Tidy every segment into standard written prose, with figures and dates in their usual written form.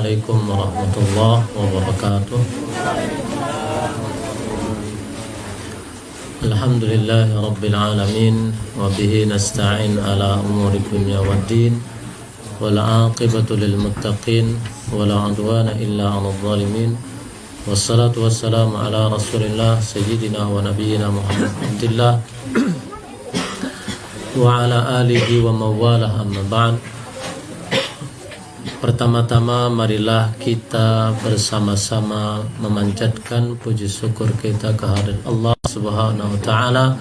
Assalamualaikum warahmatullahi wabarakatuh. Alhamdulillahi rabbil alamin wa bihi nasta'in ala umuri dunya waddin wal 'aqibatu lil muttaqin wa la 'udwana illa 'alal zalimin. Wassalatu wassalamu ala Rasulillah sayyidina wa nabiyyina Muhammadillah wa ala alihi wa mawalah, amma ba'd. Pertama-tama marilah kita bersama-sama memanjatkan puji syukur kita kehadirat Allah Subhanahu wa taala,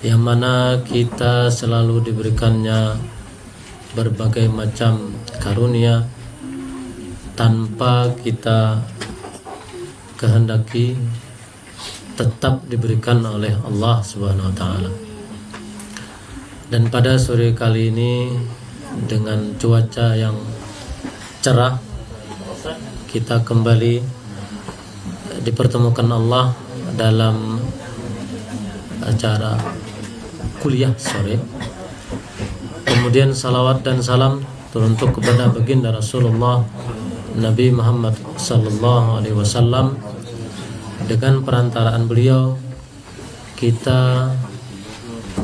yang mana kita selalu diberikannya berbagai macam karunia tanpa kita kehendaki, tetap diberikan oleh Allah Subhanahu wa taala. Dan pada sore kali ini dengan cuaca yang cerah, kita kembali dipertemukan Allah dalam acara kuliah sore. Kemudian salawat dan salam teruntuk kepada baginda Rasulullah Nabi Muhammad sallallahu alaihi wasallam. Dengan perantaraan beliau kita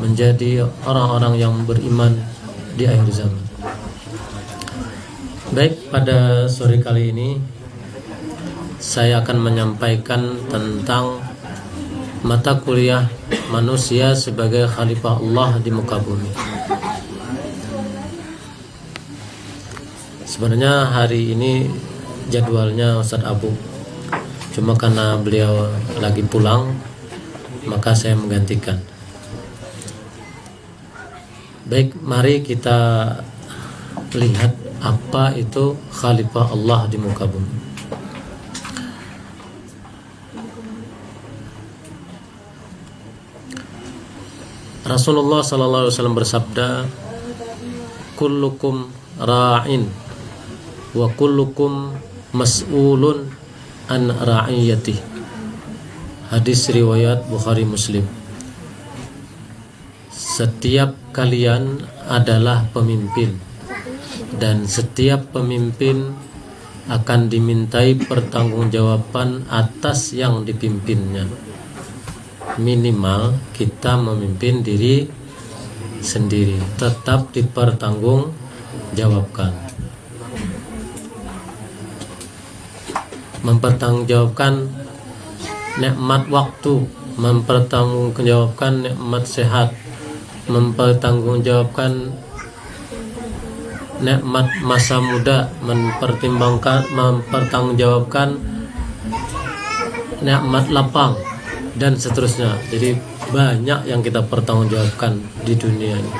menjadi orang-orang yang beriman di akhir zaman. Baik, pada sore kali ini saya akan menyampaikan tentang mata kuliah manusia sebagai khalifah Allah di muka bumi. Sebenarnya hari ini jadwalnya Ustadz Abu, cuma karena beliau lagi pulang maka saya menggantikan. Baik, mari kita lihat apa itu khalifah Allah di muka bumi. Rasulullah sallallahu alaihi wasallam bersabda, kullukum ra'in wa kullukum mas'ulun an ra'iyatih. Hadis riwayat Bukhari Muslim. Setiap kalian adalah pemimpin, dan setiap pemimpin akan dimintai pertanggungjawaban atas yang dipimpinnya. Minimal kita memimpin diri sendiri, tetap dipertanggungjawabkan. Mempertanggungjawabkan nikmat waktu, mempertanggungjawabkan nikmat sehat, mempertanggungjawabkan nikmat masa muda, mempertanggungjawabkan nikmat lapang, dan seterusnya. Jadi banyak yang kita pertanggungjawabkan di dunia ini.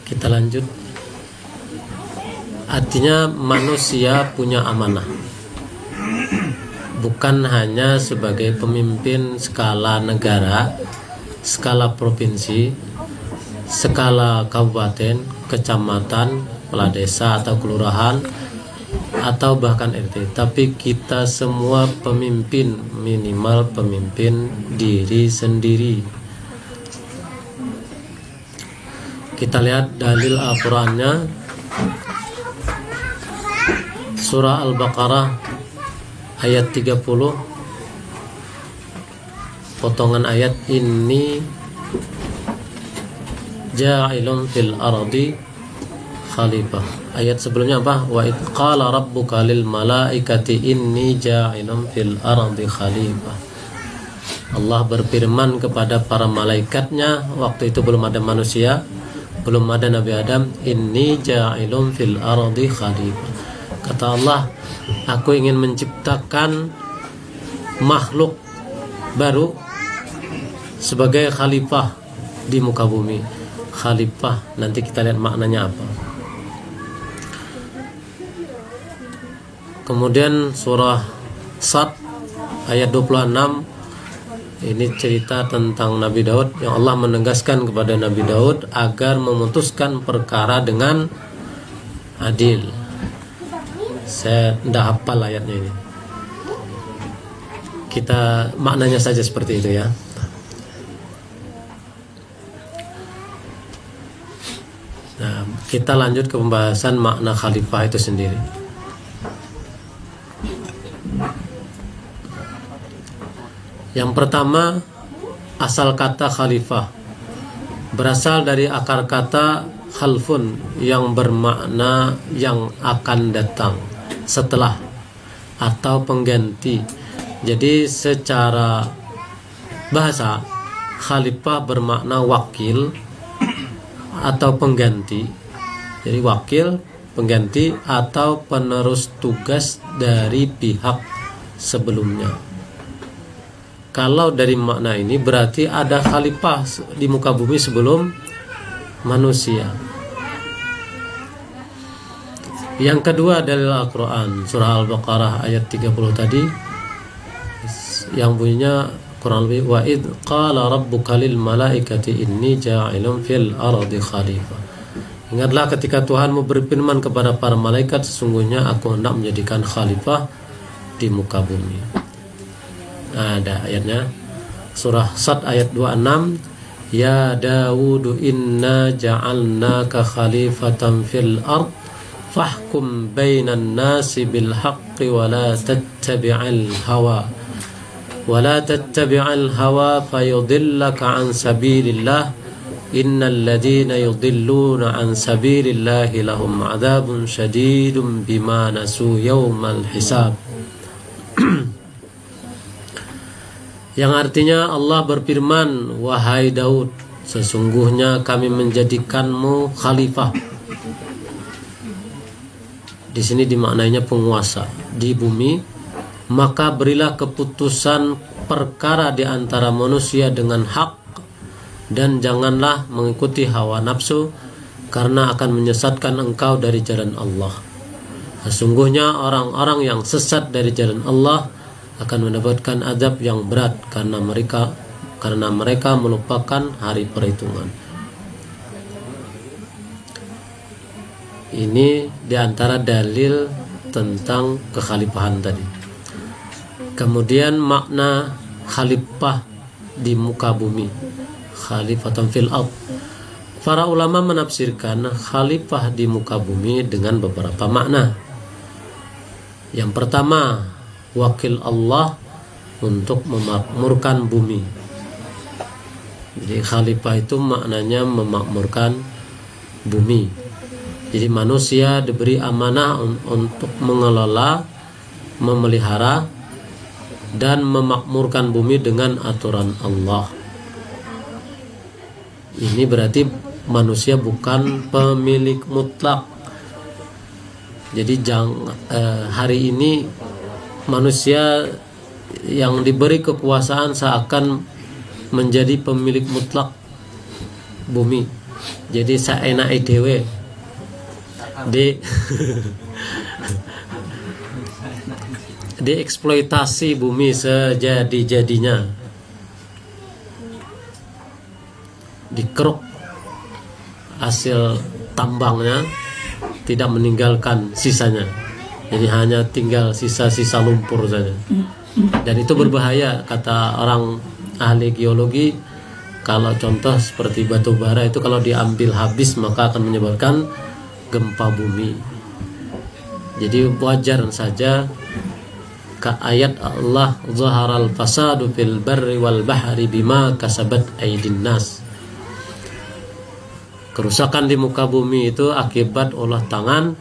Kita lanjut. Artinya manusia punya amanah, bukan hanya sebagai pemimpin skala negara, skala provinsi, skala kabupaten, kecamatan, kepala desa atau kelurahan, atau bahkan RT, tapi kita semua pemimpin, minimal pemimpin diri sendiri. Kita lihat dalil Al-Qur'annya, surah Al-Baqarah ayat 30, potongan ayat, inni ja'ilun fil ardi khalifah. Ayat sebelumnya apa? Wa id qala rabbuka lil malaikati inni ja'ilun fil ardi khalifah. Allah berfirman kepada para malaikatnya, waktu itu belum ada manusia, belum ada Nabi Adam, inni ja'ilun fil ardi khalifah. Kata Allah, aku ingin menciptakan makhluk baru sebagai khalifah di muka bumi. Khalifah, nanti kita lihat maknanya apa. Kemudian surah Sad ayat 26, ini cerita tentang Nabi Daud, yang Allah menegaskan kepada Nabi Daud agar memutuskan perkara dengan adil. Saya tidak hafal ayatnya ini. Kita maknanya saja seperti itu ya. Nah, kita lanjut ke pembahasan makna khalifah itu sendiri. Yang pertama, asal kata khalifah berasal dari akar kata khalfun yang bermakna yang akan datang, setelah, atau pengganti. Jadi secara bahasa, khalifah bermakna wakil atau pengganti. Jadi wakil, pengganti, atau penerus tugas dari pihak sebelumnya. Kalau dari makna ini berarti ada khalifah di muka bumi sebelum manusia. Yang kedua adalah Al-Quran, surah Al-Baqarah ayat 30 tadi, yang bunyinya kurang lebih, wa id qala rabbuka lil malaikati inni ja'ilun fil ardi khalifah. Ingatlah ketika Tuhanmu berfirman kepada para malaikat, sesungguhnya aku hendak menjadikan khalifah di muka bumi. Nah, ada ayatnya, surah Sad ayat 26, ya Dawud inna ja'alnaka khalifatan fil ard fahkum bainan nasi bil haqqi wa la tattabi'al hawa fayudillaka an sabilillah innal ladhina yudilluna an sabilillahi lahum adabun syadidun bima nasu yawmal hisab. Yang artinya Allah berfirman, wahai Daud, sesungguhnya kami menjadikanmu khalifah. Di sini dimaknainya penguasa di bumi, maka berilah keputusan perkara di antara manusia dengan hak, dan janganlah mengikuti hawa nafsu, karena akan menyesatkan engkau dari jalan Allah. Sesungguhnya orang-orang yang sesat dari jalan Allah akan mendapatkan azab yang berat karena mereka melupakan hari perhitungan. Ini diantara dalil tentang kekhalifahan tadi. Kemudian makna khalifah di muka bumi, khalifatan fil ard. Para ulama menafsirkan khalifah di muka bumi dengan beberapa makna. Yang pertama, wakil Allah untuk memakmurkan bumi. Jadi khalifah itu maknanya memakmurkan bumi. Jadi manusia diberi amanah untuk mengelola, memelihara, dan memakmurkan bumi dengan aturan Allah. Ini berarti manusia bukan pemilik mutlak. Jadi hari ini manusia yang diberi kekuasaan seakan menjadi pemilik mutlak bumi. Jadi saenake dhewe dieksploitasi bumi sejadi-jadinya, dikeruk hasil tambangnya, tidak meninggalkan sisanya. Jadi hanya tinggal sisa-sisa lumpur saja. Dan itu berbahaya, kata orang ahli geologi. Kalau contoh seperti batu bara itu kalau diambil habis maka akan menyebabkan gempa bumi. Jadi wajar saja ke ayat Allah, zaharal fasadu fil barri wal bahri bima kasabat aydin nas. Kerusakan di muka bumi itu akibat ulah tangan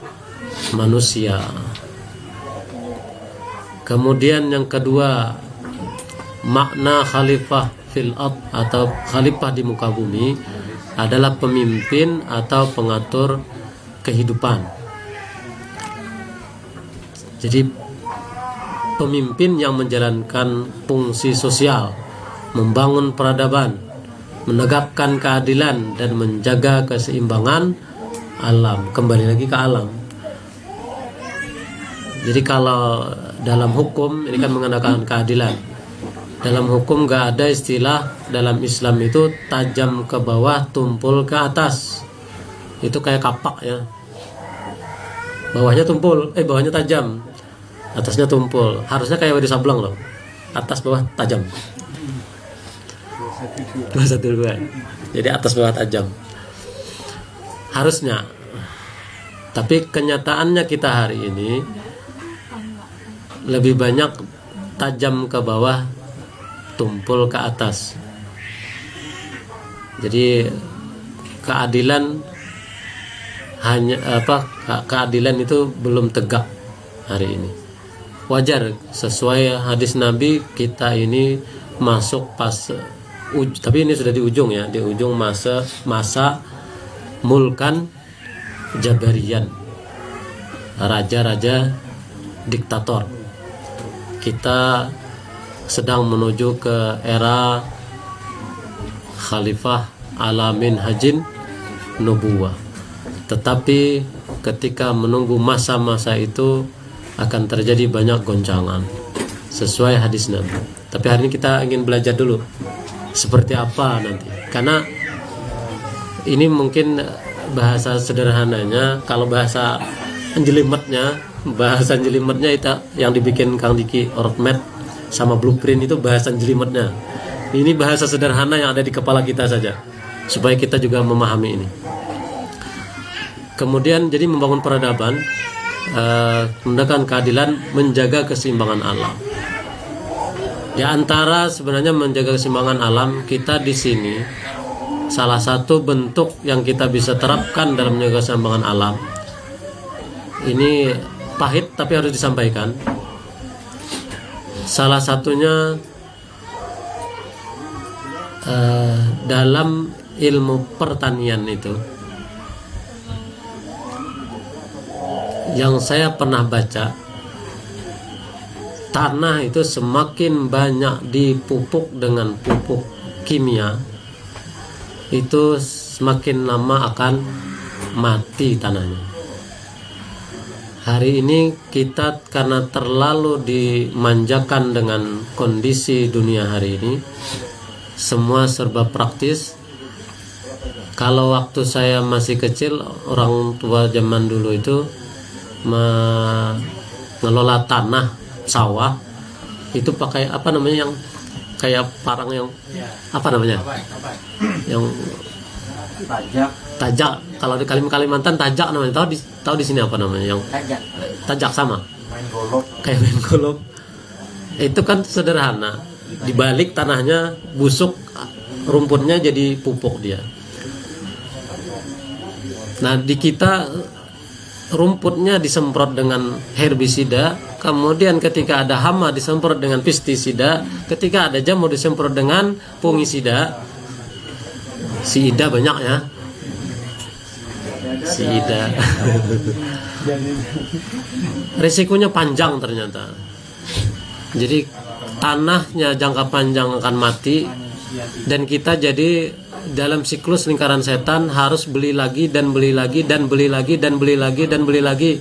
manusia. Kemudian yang kedua, makna khalifah fil ard atau khalifah di muka bumi adalah pemimpin atau pengatur kehidupan. Jadi pemimpin yang menjalankan fungsi sosial, membangun peradaban, menegakkan keadilan, dan menjaga keseimbangan alam. Kembali lagi ke alam. Jadi kalau dalam hukum ini kan mengenakan keadilan. Dalam hukum gak ada istilah dalam Islam itu tajam ke bawah, tumpul ke atas. Itu kayak kapak ya. Bawahnya tumpul, bawahnya tajam, atasnya tumpul. Harusnya kayak wedus sableng loh. Atas bawah tajam. 212. Jadi atas bawah tajam. harusnya. Tapi kenyataannya kita hari ini lebih banyak tajam ke bawah, tumpul ke atas. Jadi keadilan keadilan itu belum tegak hari ini. Wajar, sesuai hadis Nabi, kita ini masuk tapi ini sudah di ujung ya, di ujung masa mulkan Jabarian, raja-raja diktator. Kita sedang menuju ke era Khalifah Alamin Hajin Nubuwah. Tetapi ketika menunggu masa-masa itu akan terjadi banyak goncangan sesuai hadis Nabi. Tapi hari ini kita ingin belajar dulu seperti apa nanti, karena ini mungkin bahasa sederhananya. Kalau bahasa jelimetnya itu yang dibikin Kang Diki roadmap sama blueprint, itu bahasa jelimetnya. Ini bahasa sederhana yang ada di kepala kita saja, supaya kita juga memahami ini. Kemudian jadi membangun peradaban, menegakkan keadilan, menjaga keseimbangan alam. Di antara sebenarnya menjaga keseimbangan alam, kita di sini salah satu bentuk yang kita bisa terapkan dalam menjaga keseimbangan alam. Ini pahit tapi harus disampaikan. Salah satunya dalam ilmu pertanian itu, yang saya pernah baca, tanah itu semakin banyak dipupuk dengan pupuk kimia, itu semakin lama akan mati tanahnya. Hari ini kita karena terlalu dimanjakan dengan kondisi dunia hari ini, semua serba praktis. Kalau waktu saya masih kecil, orang tua zaman dulu itu mengelola tanah sawah itu pakai apa namanya, yang kayak parang yang apa namanya, yang tajak. Kalau di Kalimantan tajak namanya. Tahu di sini apa namanya? Yang tajak sama. Kayak main golok. Itu kan sederhana. Dibalik tanahnya busuk, rumputnya jadi pupuk dia. Nah, di kita rumputnya disemprot dengan herbisida, kemudian ketika ada hama disemprot dengan pestisida, ketika ada jamur disemprot dengan fungisida. Si Ida banyak ya, si Ida. Risikonya panjang ternyata. Jadi tanahnya jangka panjang akan mati, dan kita jadi dalam siklus lingkaran setan, harus beli lagi dan beli lagi dan beli lagi dan beli lagi dan beli lagi.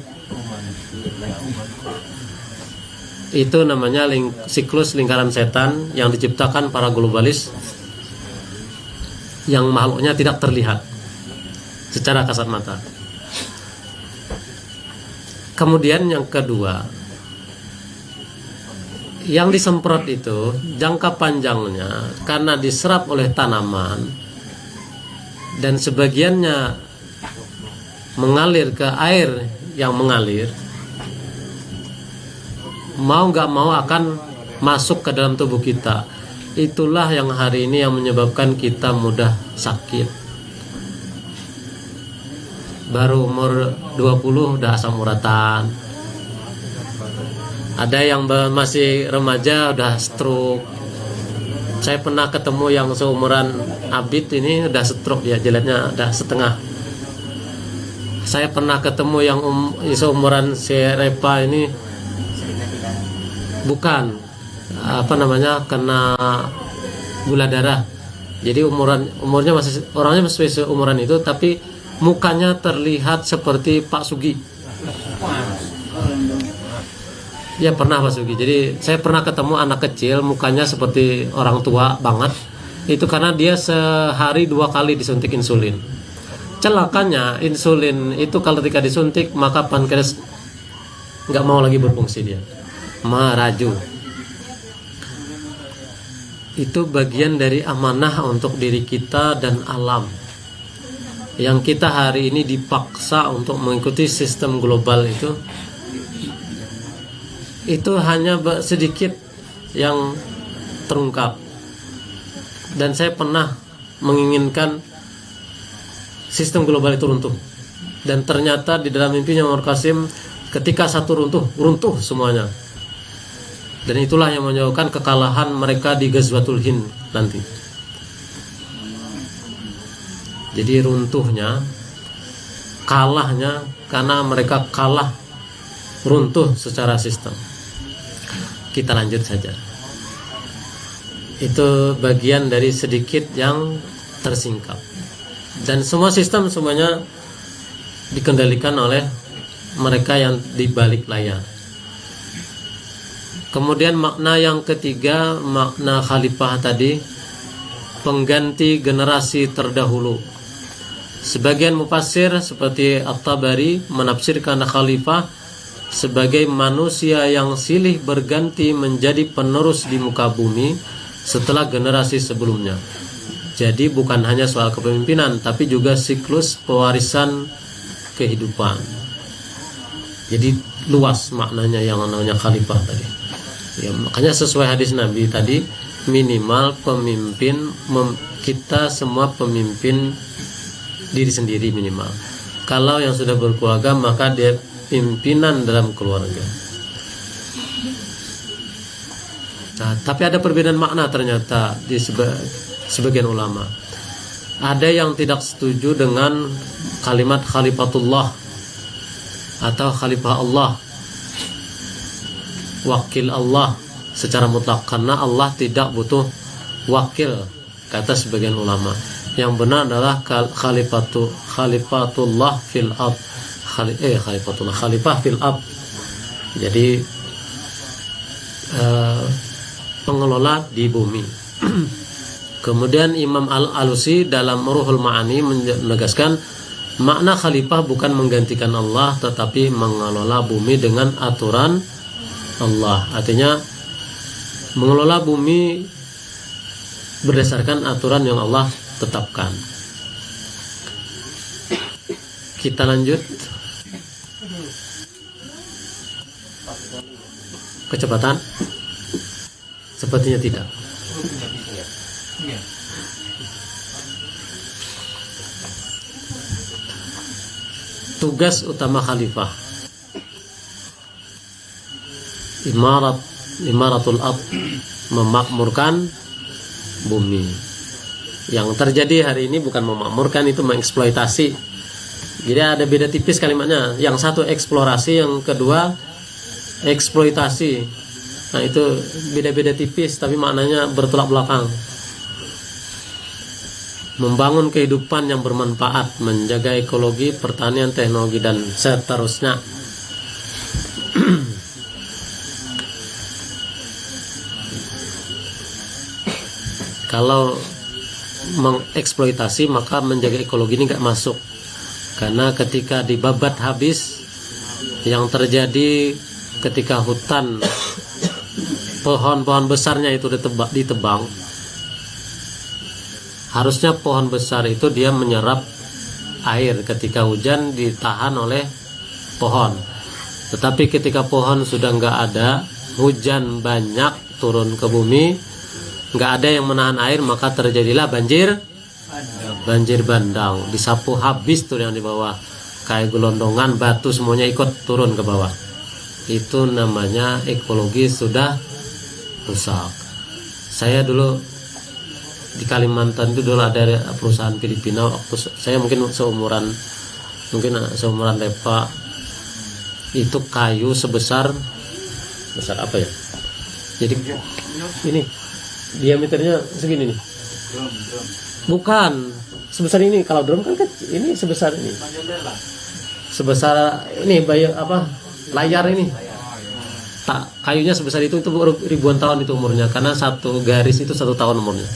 Itu namanya siklus lingkaran setan yang diciptakan para globalis, yang makhluknya tidak terlihat secara kasat mata. Kemudian yang kedua, yang disemprot itu jangka panjangnya karena diserap oleh tanaman dan sebagiannya mengalir ke air yang mengalir, mau gak mau akan masuk ke dalam tubuh kita. Itulah yang hari ini yang menyebabkan kita mudah sakit. Baru umur 20 udah asam uratan. Ada yang masih remaja udah stroke. Saya pernah ketemu yang seumuran Abid ini udah stroke, dia jelatnya udah setengah. Saya pernah ketemu yang seumuran si Repa ini, bukan apa namanya, kena gula darah. Jadi umurnya masih, orangnya masih seumuran itu, tapi mukanya terlihat seperti Pak Sugi. Ya pernah Pak Sugi. Jadi saya pernah ketemu anak kecil mukanya seperti orang tua banget. Itu karena dia sehari 2 kali disuntik insulin. Celakanya insulin itu kalau ketika disuntik maka pankreas nggak mau lagi berfungsi, dia meraju. Itu bagian dari amanah untuk diri kita dan alam. yang kita hari ini dipaksa untuk mengikuti sistem global itu hanya sedikit yang terungkap. Dan saya pernah menginginkan sistem global itu runtuh, dan ternyata di dalam mimpinya Umar Qasim, ketika satu runtuh semuanya. Dan itulah yang menyebabkan kekalahan mereka di Ghazwatul Hind nanti. Jadi kalahnya karena mereka kalah, runtuh secara sistem. Kita lanjut saja. Itu bagian dari sedikit yang tersingkap. Dan semua sistem semuanya dikendalikan oleh mereka yang di balik layar. Kemudian makna yang ketiga, makna khalifah tadi, pengganti generasi terdahulu. Sebagian mufassir seperti At-Tabari menafsirkan khalifah sebagai manusia yang silih berganti menjadi penerus di muka bumi setelah generasi sebelumnya. Jadi bukan hanya soal kepemimpinan, tapi juga siklus pewarisan kehidupan. Jadi luas maknanya yang namanya khalifah tadi. Ya, makanya sesuai hadis Nabi tadi, minimal pemimpin, kita semua pemimpin diri sendiri minimal. Kalau yang sudah berkeluarga, maka dia pimpinan dalam keluarga. Nah, tapi ada perbedaan makna ternyata di sebagian ulama. Ada yang tidak setuju dengan kalimat khalifatullah atau khalifah Allah, wakil Allah secara mutlak, karena Allah tidak butuh wakil, kata sebagian ulama. Yang benar adalah khalifatullah fil ab, khalifah fil ab. Jadi pengelola di bumi. Kemudian Imam Al-Alusi dalam Ruhul Ma'ani menegaskan makna khalifah bukan menggantikan Allah, tetapi mengelola bumi dengan aturan Allah. Artinya mengelola bumi berdasarkan aturan yang Allah tetapkan. Kita lanjut. Kecepatan? Sepertinya tidak. Tugas utama khalifah, imaratul ard, memakmurkan bumi. Yang terjadi hari ini bukan memakmurkan, itu mengeksploitasi. Jadi ada beda tipis kalimatnya. Yang satu eksplorasi, yang kedua eksploitasi. Nah, itu beda-beda tipis, tapi maknanya bertolak belakang. Membangun kehidupan yang bermanfaat, menjaga ekologi, pertanian, teknologi, dan seterusnya. Kalau mengeksploitasi, maka menjaga ekologi ini nggak masuk, karena ketika dibabat habis, yang terjadi ketika hutan, pohon-pohon besarnya itu ditebang, harusnya pohon besar itu dia menyerap air ketika hujan, ditahan oleh pohon. Tetapi ketika pohon sudah nggak ada, hujan banyak turun ke bumi, nggak ada yang menahan air, maka terjadilah banjir bandang. Disapu habis tuh yang di bawah, kayak gelondongan, batu semuanya ikut turun ke bawah. Itu namanya ekologi sudah rusak. Saya dulu di Kalimantan itu dulu ada perusahaan Filipina, waktu saya mungkin seumuran Lepa, itu kayu sebesar apa ya? Jadi ini diameternya segini nih. Bukan sebesar ini, kalau drum kan ini sebesar ini. Sebesar ini layar ini. Kayunya sebesar itu ribuan tahun itu umurnya, karena satu garis itu 1 tahun umurnya.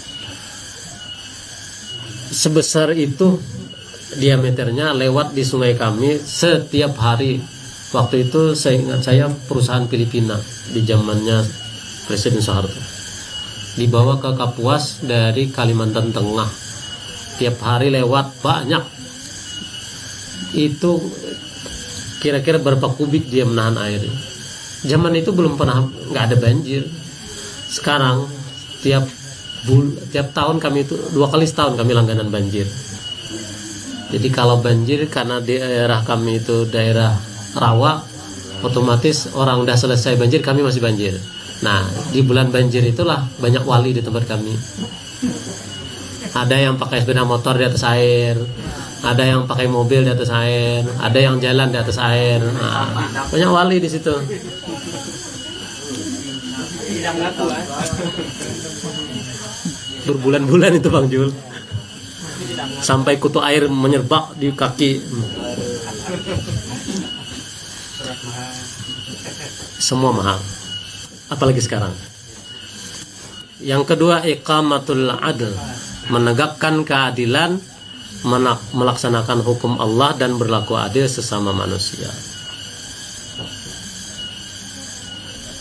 Sebesar itu diameternya, lewat di sungai kami setiap hari. Waktu itu saya ingat, saya perusahaan Filipina di zamannya Presiden Soeharto, dibawa ke Kapuas dari Kalimantan Tengah. Tiap hari lewat banyak itu kira-kira berapa kubik dia menahan air. Zaman itu belum pernah, nggak ada banjir. Sekarang tiap tahun kami itu 2 kali setahun kami langganan banjir. Jadi kalau banjir, karena daerah kami itu daerah rawa, otomatis orang udah selesai banjir, kami masih banjir. Nah, di bulan banjir itulah banyak wali di tempat kami. Ada yang pakai sepeda motor di atas air, ada yang pakai mobil di atas air, ada yang jalan di atas air. Nah, banyak wali di situ. Berbulan-bulan itu Bang Jul, sampai kutu air menyerbak di kaki. Semua mahal, apalagi sekarang. Yang kedua, iqamatul adl, menegakkan keadilan, melaksanakan hukum Allah dan berlaku adil sesama manusia.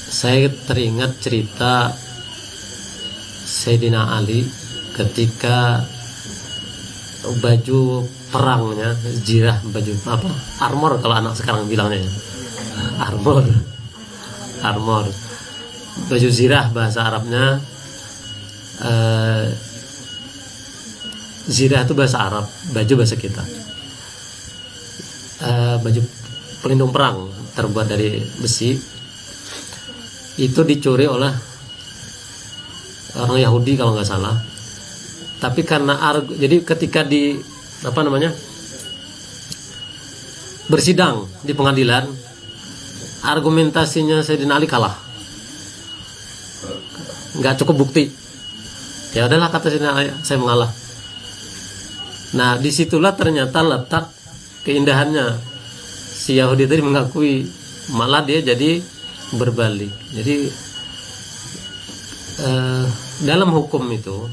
Saya teringat cerita Sayyidina Ali ketika baju perangnya, zirah, baju apa? Armor kalau anak sekarang bilangnya. Armor. Baju zirah bahasa Arabnya. Zirah itu bahasa Arab, baju bahasa kita. Baju pelindung perang terbuat dari besi. Itu dicuri oleh orang Yahudi kalau nggak salah. Tapi karena jadi ketika bersidang di pengadilan, argumentasinya Sayyidina Ali kalah, nggak cukup bukti. Ya udahlah, kata Sayyidina Ali, saya mengalah. Nah, disitulah ternyata letak keindahannya. Si Yahudi tadi mengakui, malah dia jadi berbalik. Jadi dalam hukum itu,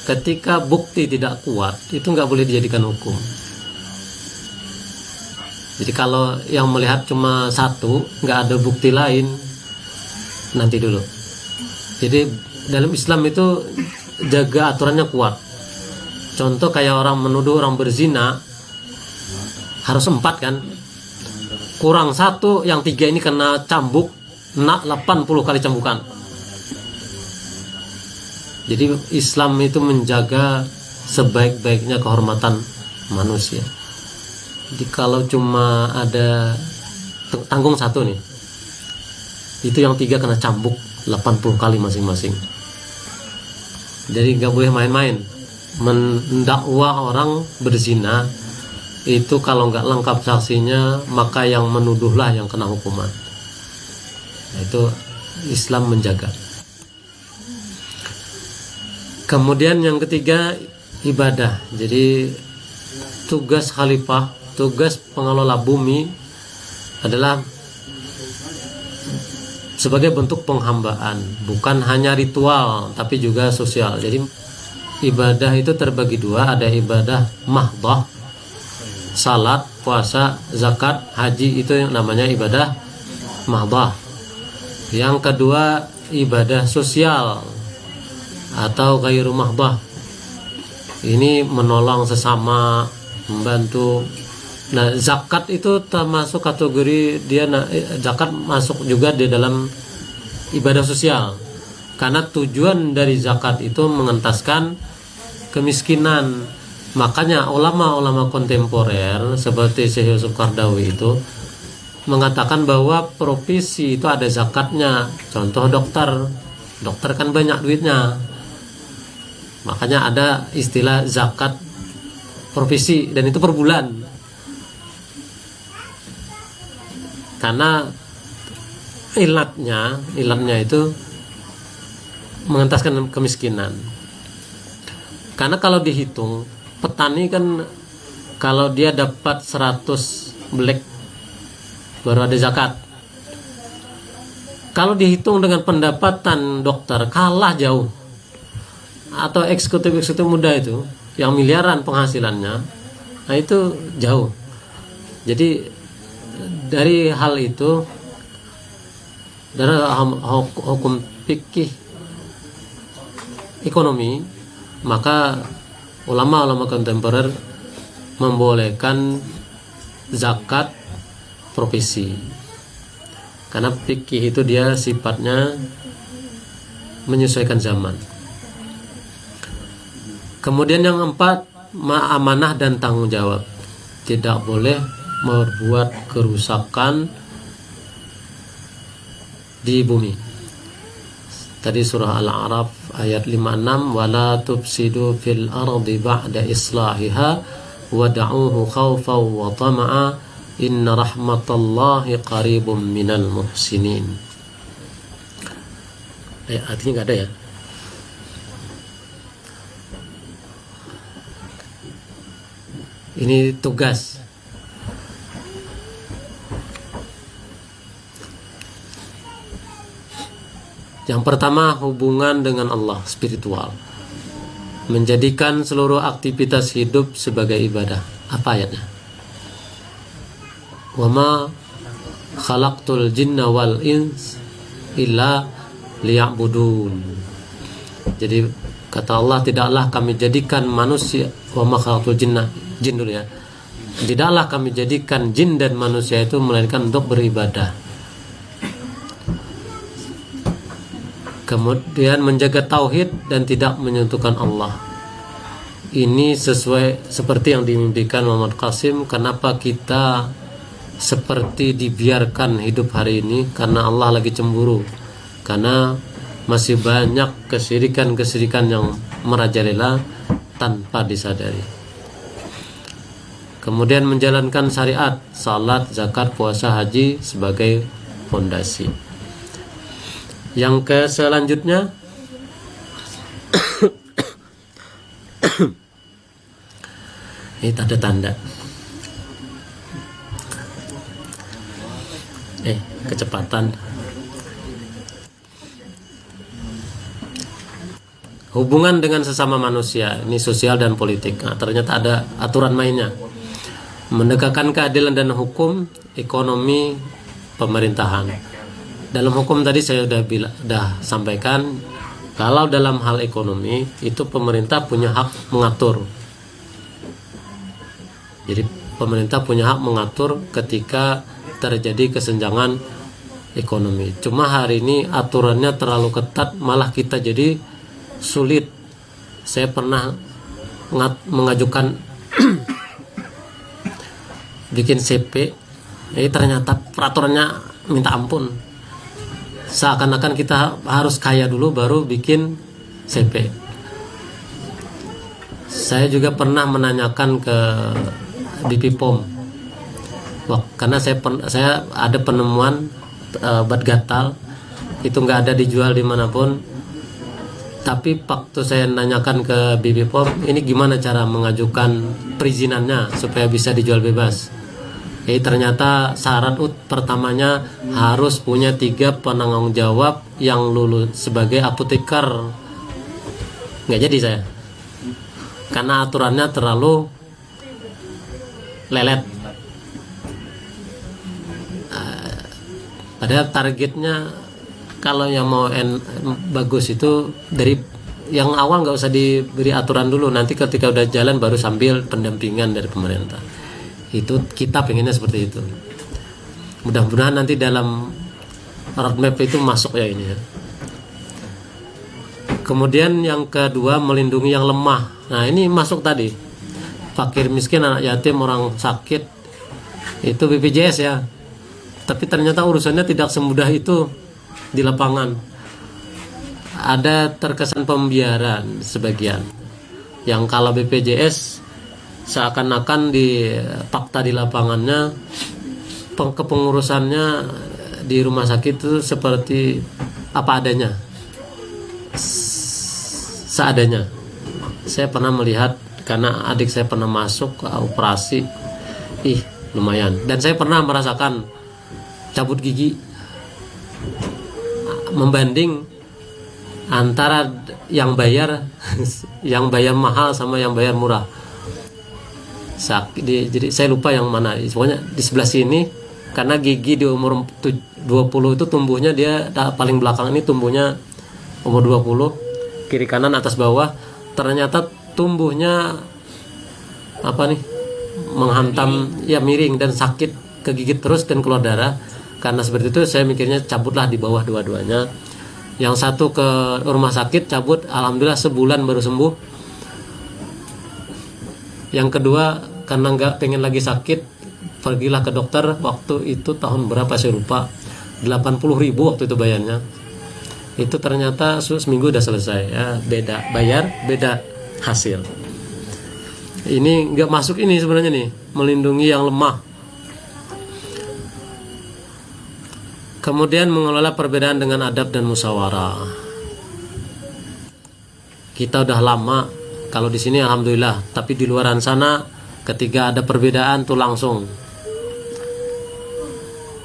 ketika bukti tidak kuat, itu nggak boleh dijadikan hukum. Jadi kalau yang melihat cuma satu, nggak ada bukti lain, nanti dulu. Jadi dalam Islam itu jaga aturannya kuat. Contoh kayak orang menuduh orang berzina, harus 4 kan, kurang 1, yang 3 ini kena cambuk, 80 kali cambukan. Jadi Islam itu menjaga sebaik-baiknya kehormatan manusia. Jadi kalau cuma ada tanggung 1 nih, itu yang 3 kena cambuk 80 kali masing-masing. Jadi nggak boleh main-main. Mendakwa orang berzina itu kalau nggak lengkap saksinya, maka yang menuduhlah yang kena hukuman. Nah, itu Islam menjaga. Kemudian yang ketiga, ibadah. Jadi tugas khalifah, tugas pengelola bumi adalah sebagai bentuk penghambaan, bukan hanya ritual tapi juga sosial. Jadi ibadah itu terbagi 2, ada ibadah mahdhah, salat, puasa, zakat, haji, itu yang namanya ibadah mahdhah. Yang kedua, ibadah sosial atau ghairu mahdhah. Ini menolong sesama, membantu. Nah, zakat itu termasuk kategori zakat masuk juga di dalam ibadah sosial. Karena tujuan dari zakat itu mengentaskan kemiskinan. Makanya ulama-ulama kontemporer seperti Syekh Yusuf Qaradawi itu mengatakan bahwa profesi itu ada zakatnya. Contoh dokter kan banyak duitnya, makanya ada istilah zakat profesi, dan itu per bulan. Karena ilatnya itu mengentaskan kemiskinan. Karena kalau dihitung, petani kan kalau dia dapat 100 black baru ada zakat. Kalau dihitung dengan pendapatan dokter, kalah jauh. Atau eksekutif muda itu yang miliaran penghasilannya, nah itu jauh. Jadi dari hal itu, dari hukum fikih ekonomi, maka ulama-ulama kontemporer membolehkan zakat profesi. Karena fikih itu dia sifatnya menyesuaikan zaman. Kemudian yang 4, amanah dan tanggung jawab. Tidak boleh membuat kerusakan di bumi. Tadi surah Al-A'raf ayat 56, wala tufsidu fil ardi ba'da islahiha wad'uhu khawfan wa tama'a inna rahmatallahi qaribum minal muhsinin. Artinya nggak ada ya. Ini tugas. Yang pertama, hubungan dengan Allah, spiritual. Menjadikan seluruh aktivitas hidup sebagai ibadah. Apa ayatnya? Wa ma khalaqtul jinna wal ins illa liya'budun. Jadi kata Allah, tidaklah kami jadikan manusia, wa ma khalaqtul jinna, jin dulu ya. Tidaklah kami jadikan jin dan manusia itu melainkan untuk beribadah. Kemudian menjaga tauhid dan tidak menyentuhkan Allah. Ini sesuai seperti yang dimimpikan Muhammad Qasim. Kenapa kita seperti dibiarkan hidup hari ini? Karena Allah lagi cemburu. Karena masih banyak kesyirikan-kesyirikan yang merajalela tanpa disadari. Kemudian menjalankan syariat, salat, zakat, puasa, haji sebagai fondasi. Yang ke selanjutnya ini tanda-tanda kecepatan. Hubungan dengan sesama manusia, ini sosial dan politik. Nah, ternyata ada aturan mainnya. Menegakkan keadilan dan hukum, ekonomi, pemerintahan. Dalam hukum tadi saya sudah sampaikan, kalau dalam hal ekonomi itu pemerintah punya hak mengatur. Jadi pemerintah punya hak mengatur ketika terjadi kesenjangan ekonomi. Cuma hari ini aturannya terlalu ketat, malah kita jadi sulit. Saya pernah mengajukan bikin CP, ternyata peraturannya minta ampun. Seakan-akan kita harus kaya dulu baru bikin CP. Saya juga pernah menanyakan ke BP POM. Karena saya ada penemuan obat gatal itu nggak ada dijual dimanapun. Tapi waktu saya nanyakan ke BP POM, ini gimana cara mengajukan perizinannya supaya bisa dijual bebas? Ternyata syarat pertamanya harus punya 3 penanggung jawab yang lulus sebagai apoteker. Nggak jadi saya, karena aturannya terlalu lelet. Padahal targetnya kalau yang mau bagus itu dari yang awal nggak usah diberi aturan dulu, nanti ketika udah jalan baru sambil pendampingan dari pemerintah. Itu kita pengennya seperti itu. Mudah-mudahan nanti dalam roadmap itu masuk ya ini ya. Kemudian yang kedua, melindungi yang lemah. Nah ini masuk tadi, fakir miskin, anak yatim, orang sakit, itu BPJS ya. Tapi ternyata urusannya tidak semudah itu di lapangan. Ada terkesan pembiaran sebagian, yang kalau BPJS seakan-akan di fakta di lapangannya kepengurusannya di rumah sakit itu seperti apa adanya, seadanya. Saya pernah melihat, karena adik saya pernah masuk ke operasi, lumayan. Dan saya pernah merasakan cabut gigi, membanding antara yang bayar yang bayar mahal sama yang bayar murah. Jadi saya lupa yang mana, pokoknya di sebelah sini, karena gigi di umur 20 itu tumbuhnya, dia paling belakang ini tumbuhnya umur 20, kiri kanan atas bawah, ternyata tumbuhnya menghantam ya miring dan sakit, kegigit terus dan keluar darah. Karena seperti itu saya mikirnya cabutlah di bawah dua-duanya. Yang satu ke rumah sakit cabut, alhamdulillah sebulan baru sembuh. Yang kedua karena nggak pengen lagi sakit, pergilah ke dokter. Waktu itu tahun berapa saya lupa, 80.000 waktu itu bayarnya. Itu ternyata seminggu udah selesai ya. Beda bayar, beda hasil. Ini nggak masuk ini sebenarnya nih, melindungi yang lemah. Kemudian mengelola perbedaan dengan adab dan musyawarah. Kita udah lama kalau di sini alhamdulillah, tapi di luaran sana ketika ada perbedaan tuh langsung.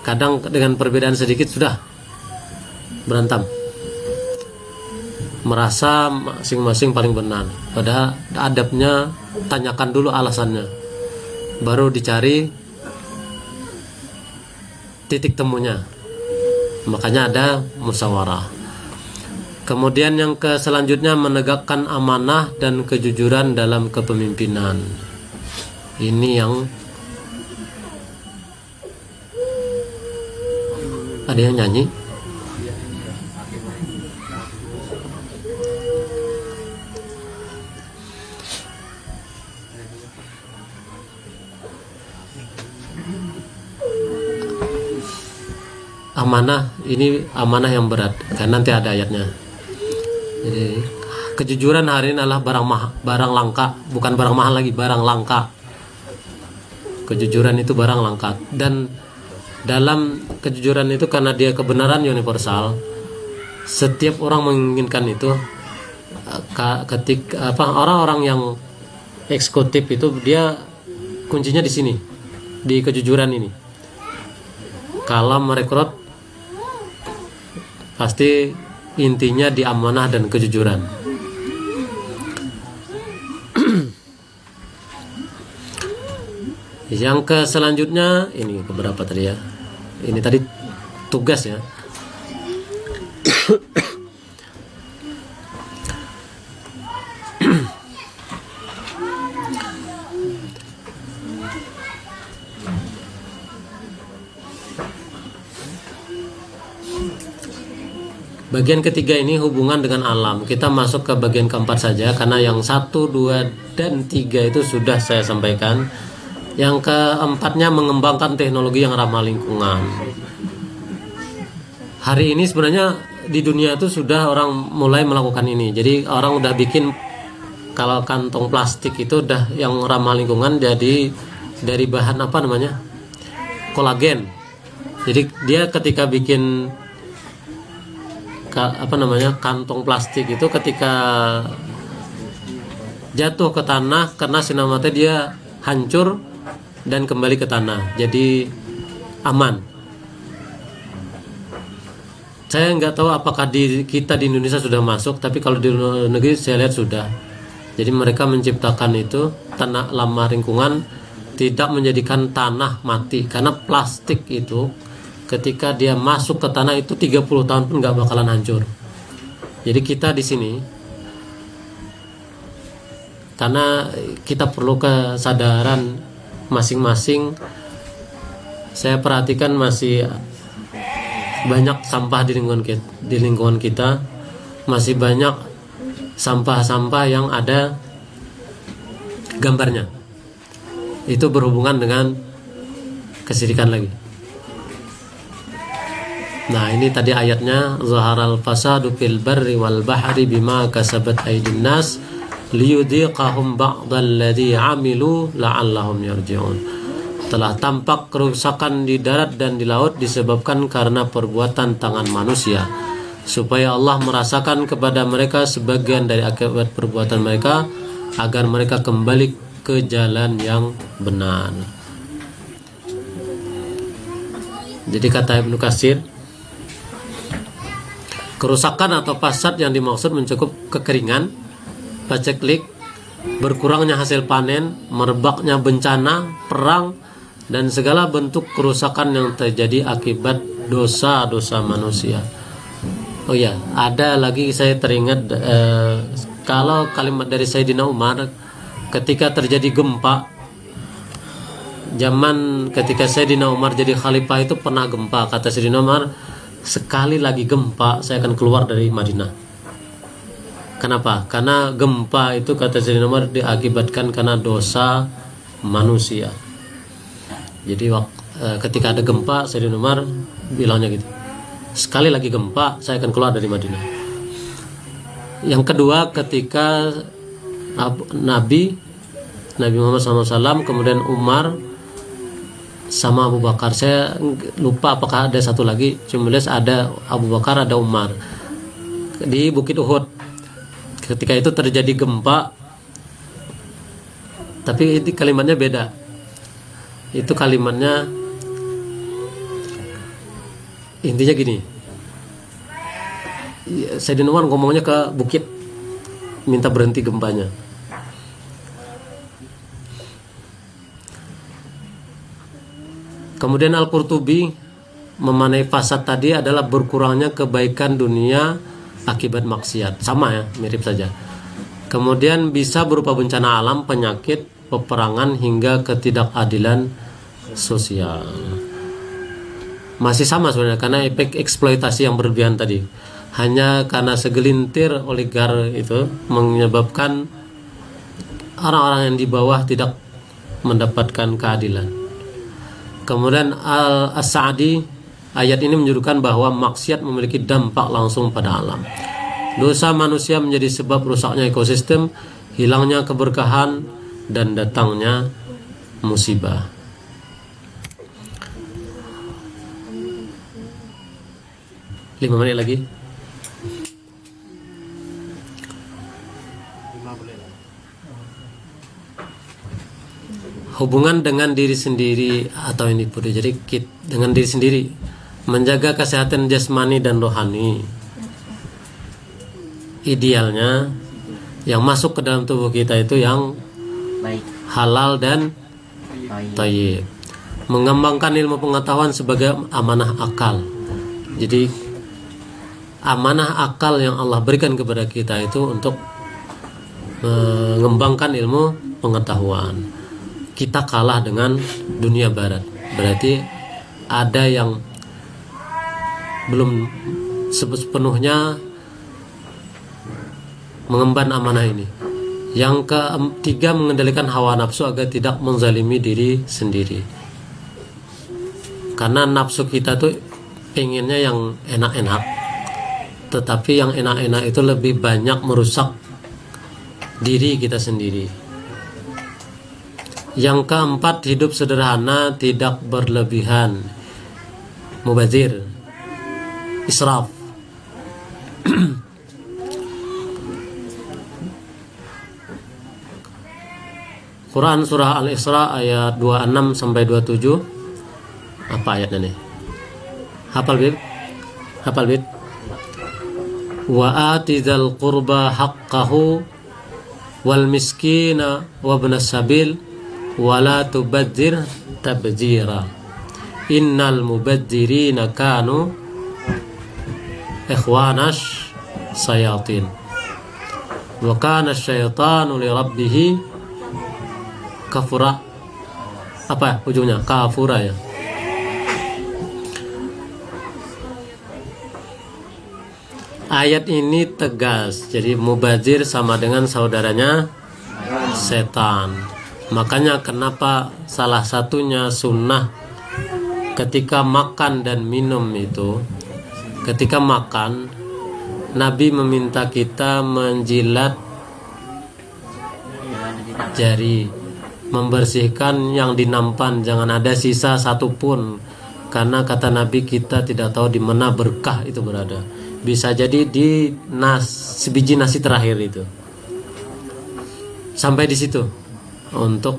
Kadang dengan perbedaan sedikit sudah berantem. Merasa masing-masing paling benar. Padahal adabnya tanyakan dulu alasannya. Baru dicari titik temunya. Makanya ada musyawarah. Kemudian yang selanjutnya menegakkan amanah dan kejujuran dalam kepemimpinan. Ini yang ada yang nyanyi. Amanah, ini amanah yang berat, kan nanti ada ayatnya. Jadi kejujuran hari ini adalah barang langka, bukan barang mahal lagi, barang langka. Kejujuran itu barang langka, dan dalam kejujuran itu karena dia kebenaran universal, setiap orang menginginkan itu. Ketika orang-orang yang eksekutif itu dia kuncinya di sini, di kejujuran ini. Kalau merekrut pasti intinya di amanah dan kejujuran. Yang selanjutnya ini beberapa tadi ya. Ini tadi tugas ya. Bagian ketiga ini hubungan dengan alam. Kita masuk ke bagian keempat saja, karena yang 1, 2, dan 3 itu sudah saya sampaikan. Yang keempatnya mengembangkan teknologi yang ramah lingkungan. Hari ini sebenarnya di dunia itu sudah orang mulai melakukan ini. Jadi orang udah bikin, kalau kantong plastik itu udah yang ramah lingkungan, jadi dari bahan apa namanya, kolagen. Jadi dia ketika bikin kantong plastik itu ketika jatuh ke tanah karena sinar matahari dia hancur dan kembali ke tanah, jadi aman. Saya nggak tahu apakah kita di Indonesia sudah masuk, tapi kalau di luar negeri saya lihat sudah. Jadi mereka menciptakan itu tanah ramah lingkungan, tidak menjadikan tanah mati, karena plastik itu ketika dia masuk ke tanah itu 30 tahun pun nggak bakalan hancur. Jadi kita di sini, karena kita perlu kesadaran masing-masing. Saya perhatikan masih banyak sampah di lingkungan kita, masih banyak sampah-sampah yang ada gambarnya. Itu berhubungan dengan kesyirikan lagi. Nah, ini tadi ayatnya, zaharal fasadu fil barri wal bahri bima kasabat aydin nas liyudhiqahum ba'dalladzi 'amilu la'allahum yarji'un. Telah tampak kerusakan di darat dan di laut disebabkan karena perbuatan tangan manusia, supaya Allah merasakan kepada mereka sebagian dari akibat perbuatan mereka, agar mereka kembali ke jalan yang benar. Jadi kata Ibnu Katsir, kerusakan atau fasad yang dimaksud mencakup kekeringan, paceklik, berkurangnya hasil panen, merebaknya bencana, perang, dan segala bentuk kerusakan yang terjadi akibat dosa-dosa manusia. Oh ya, ada lagi saya teringat kalau kalimat dari Sayyidina Umar ketika terjadi gempa zaman ketika Sayyidina Umar jadi khalifah itu pernah gempa. Kata Sayyidina Umar, sekali lagi gempa saya akan keluar dari Madinah. Kenapa? Karena gempa itu kata Sayyidina Umar diakibatkan karena dosa manusia. Jadi ketika ada gempa, Sayyidina Umar bilangnya gitu, sekali lagi gempa saya akan keluar dari Madinah. Yang kedua, ketika Nabi Muhammad SAW, kemudian Umar sama Abu Bakar, saya lupa apakah ada satu lagi, cuma ada Abu Bakar, ada Umar di Bukit Uhud. Ketika itu terjadi gempa, tapi itu kalimatnya beda. Itu kalimatnya intinya gini, Sayyidina Umar ngomongnya ke bukit, minta berhenti gempanya. Kemudian Al-Qurtubi memanai fasad tadi adalah berkurangnya kebaikan dunia akibat maksiat. Sama ya, mirip saja. Kemudian bisa berupa bencana alam, penyakit, peperangan, hingga ketidakadilan sosial. Masih sama sebenarnya, karena efek eksploitasi yang berlebihan tadi. Hanya karena segelintir oligar itu menyebabkan orang-orang yang di bawah tidak mendapatkan keadilan. Kemudian As-Sa'di, ayat ini menunjukkan bahwa maksiat memiliki dampak langsung pada alam. Dosa manusia menjadi sebab rusaknya ekosistem, hilangnya keberkahan, dan datangnya musibah. Lima menit lagi. Hubungan dengan diri sendiri atau ini pun jadi dengan diri sendiri, menjaga kesehatan jasmani dan rohani. Idealnya yang masuk ke dalam tubuh kita itu yang baik, halal dan thayyib. Mengembangkan ilmu pengetahuan sebagai amanah akal. Jadi amanah akal yang Allah berikan kepada kita itu untuk mengembangkan ilmu pengetahuan. Kita kalah dengan dunia barat, berarti ada yang belum sepenuhnya mengemban amanah ini. Yang ketiga, mengendalikan hawa nafsu agar tidak menzalimi diri sendiri. Karena nafsu kita tuh pengennya yang enak-enak, tetapi yang enak-enak itu lebih banyak merusak diri kita sendiri. Yang keempat, hidup sederhana, tidak berlebihan, mubazir, israf. Quran surah Al-Isra ayat 26 sampai 27. Apa ayatnya nih? Hafal bib? Hafal bib? Wa atizal qurba haqqahu wal miskina wa ibnas sabil wala tubadzir tabzira innal mubadzirina kanu ikhwanash sayatin wa kana syaitanu li rabbih kafura. Apa ujungnya? Kafura ya. Ayat ini tegas. Jadi mubazir sama dengan saudaranya setan. Makanya kenapa salah satunya sunnah ketika makan dan minum itu, ketika makan Nabi meminta kita menjilat jari, membersihkan yang dinampan, jangan ada sisa satupun, karena kata Nabi kita tidak tahu di mana berkah itu berada. Bisa jadi di sebiji nasi terakhir itu. Sampai di situ untuk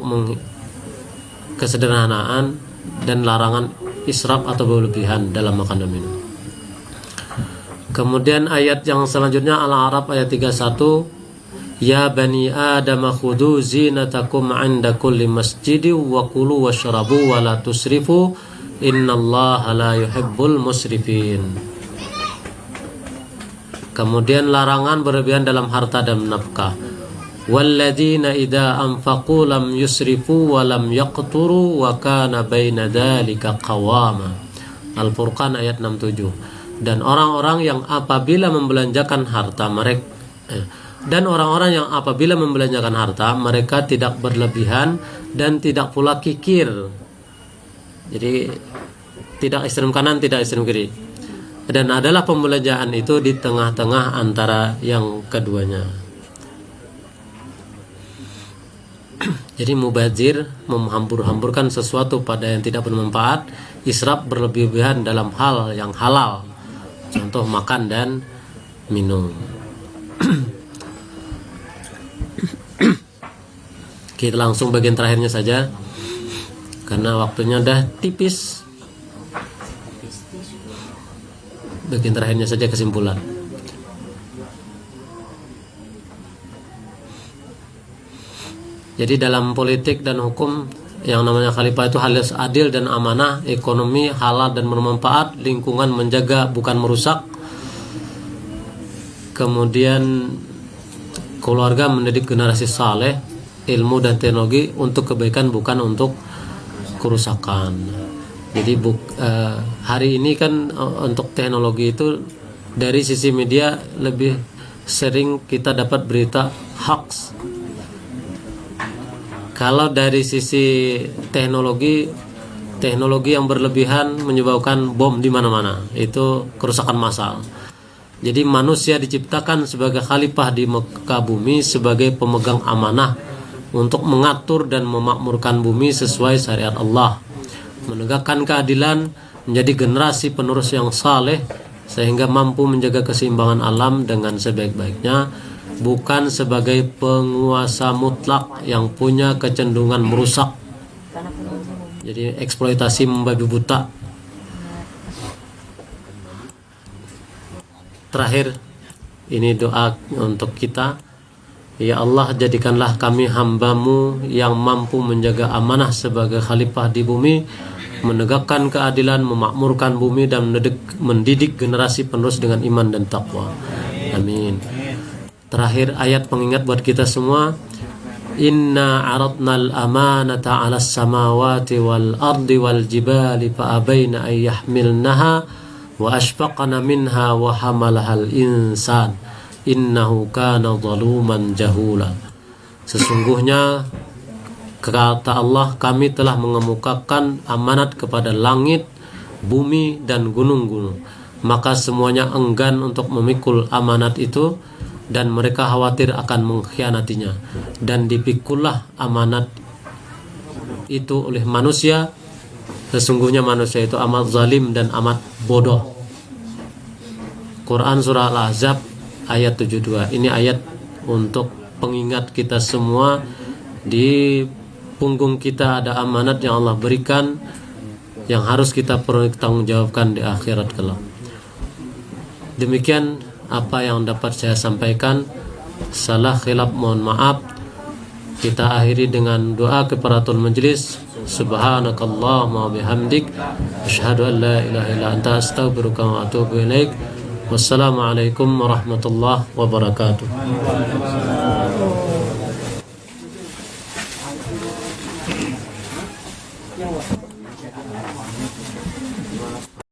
kesederhanaan dan larangan israf atau berlebihan dalam makan dan minum. Kemudian ayat yang selanjutnya Al-A'raf ayat 31, ya bani Adam khudhu zinatakum 'inda kulli masjidin wa kulu washrabu wa la tusrifu innallaha la yuhibbul musrifin. Kemudian larangan berlebihan dalam harta dan nafkah. walladzina idza anfaqu lam yusrifu wa lam yaqturu wa kana baina dzalika qawama. Al-Furqan ayat 67. Dan orang-orang yang apabila membelanjakan harta mereka tidak berlebihan dan tidak pula kikir. Jadi tidak ekstrem kanan, tidak ekstrem kiri. Dan adalah pembelanjaan itu di tengah-tengah antara yang keduanya. Jadi mubazir menghambur-hamburkan sesuatu pada yang tidak bermanfaat, israf berlebihan dalam hal yang halal. Contoh makan dan minum. Kita langsung bagian terakhirnya saja karena waktunya udah tipis. Bagian terakhirnya saja kesimpulan. Jadi dalam politik dan hukum yang namanya khalifah itu harus adil dan amanah, ekonomi halal dan bermanfaat, lingkungan menjaga bukan merusak. Kemudian keluarga mendidik generasi saleh, ilmu dan teknologi untuk kebaikan bukan untuk kerusakan. Jadi hari ini kan untuk teknologi itu dari sisi media lebih sering kita dapat berita hoax. Kalau dari sisi teknologi yang berlebihan menyebabkan bom di mana-mana, itu kerusakan massal. Jadi manusia diciptakan sebagai khalifah di muka bumi sebagai pemegang amanah untuk mengatur dan memakmurkan bumi sesuai syariat Allah, menegakkan keadilan, menjadi generasi penerus yang saleh sehingga mampu menjaga keseimbangan alam dengan sebaik-baiknya, bukan sebagai penguasa mutlak yang punya kecenderungan merusak. Jadi eksploitasi membabi buta. Terakhir, ini doa untuk kita. Ya Allah, jadikanlah kami hamba-Mu yang mampu menjaga amanah sebagai khalifah di bumi, menegakkan keadilan, memakmurkan bumi, dan mendidik generasi penerus dengan iman dan takwa. Amin. Terakhir ayat pengingat buat kita semua. Inna aradnal amanata 'alas samawati wal ardi wal jibali fa abaina ay yahmilnaha wa ashfaqna minha wa hamalahal insan innahu kana zaluman jahula. Sesungguhnya kata Allah, kami telah mengemukakan amanat kepada langit, bumi dan gunung-gunung, maka semuanya enggan untuk memikul amanat itu dan mereka khawatir akan mengkhianatinya, dan dipikullah amanat itu oleh manusia. Sesungguhnya manusia itu amat zalim dan amat bodoh. Quran surah Al-Ahzab ayat 72. Ini ayat untuk pengingat kita semua. Di punggung kita ada amanat yang Allah berikan, yang harus kita pertanggungjawabkan di akhirat kelak. Demikian apa yang dapat saya sampaikan. Salah khilaf mohon maaf. Kita akhiri dengan doa keparatul majlis. Subhanakallahumma bihamdik asyhadu an la ilaha illa anta astaghfiruka wa atubu ilaik. Wassalamualaikum warahmatullahi wabarakatuh.